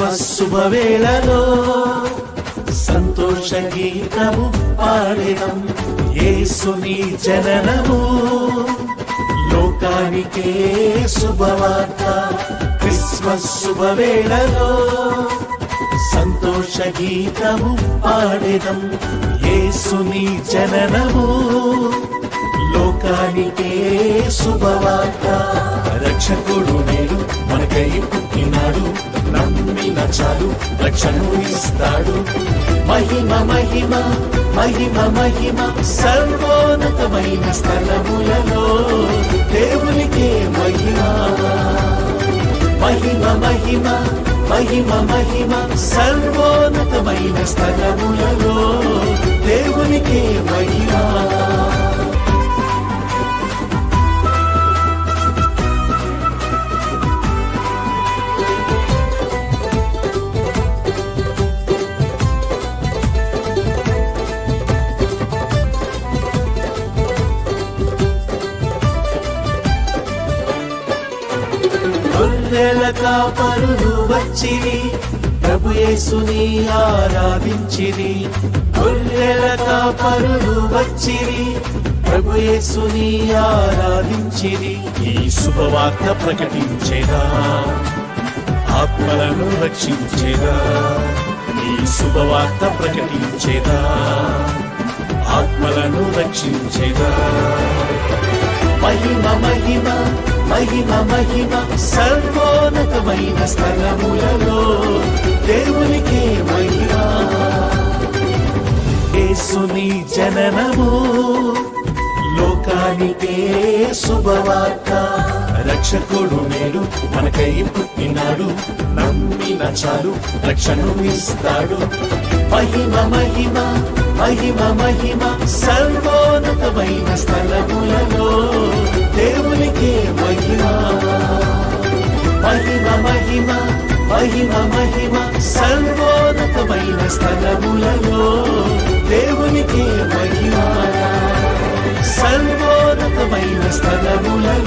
Christmas శుభవేళలో సంతోష గీతము పాడెదం. యేసుని జననము లోకానికే శుభవార్త. క్రిస్మస్ శుభవేళలో సంతోష గీతము పాడెదం. యేసుని జననము లోకానికే శుభవార్త. రక్షకుడు నేడు మనకై పుట్టినాడు, నమ్మిన చాలు రక్షణను ఇస్తాడు. మహిమ మహిమ మహిమ మహిమ సర్వోన్నతమైన స్థలములలో దేవునికే మహిమ. మహిమ మహిమ మహిమ మహిమ సర్వోన్నతమైన స్థలములలో దేవునికే మహిమ. గొర్రెల కాపరులు వచ్చిరి, ప్రభు యేసుని ఆరాధించిరి. గొర్రెల కాపరులు వచ్చిరి, ప్రభు యేసుని ఆరాధించిరి. ఈ శుభవార్త ప్రకటించేదా, ఆత్మలను రక్షించేదా. ఈ శుభవార్త ప్రకటించేదా, ఆత్మలను రక్షించేదా. మహిమ మహిమ మహిమ మహిమ సర్వోన్నతమైన స్థలములలో దేవునికే మహిమ. యేసుని జననము లోకానికే శుభవార్త. రక్షకుడు నేడు మనకై పుట్టినాడు, నమ్మిన చాలు రక్షణను ఇస్తాడు. మహిమ మహిమ మహిమ మహిమ సర్వోన్నతమైన స్థలములలో దేవునికే మహిమ. మహిమ మహిమ మహిమ మహిమ సర్వోన్నతమైన స్థలములలో దేవునికే మహిమ. సర్వోన్నతమైన స్థలములలో